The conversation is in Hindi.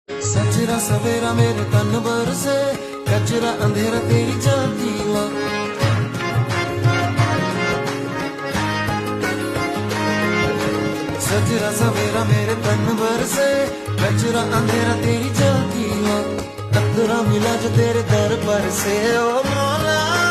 सजरा सवेरा मेरे तन बरसे, कचरा अंधेरा तेरी जाती माँ। सजरा सवेरा मेरे तन बरसे, कचरा अंधेरा तेरी जाती माँ। अधूरा मिला जो तेरे दर पर से, ओ मौला।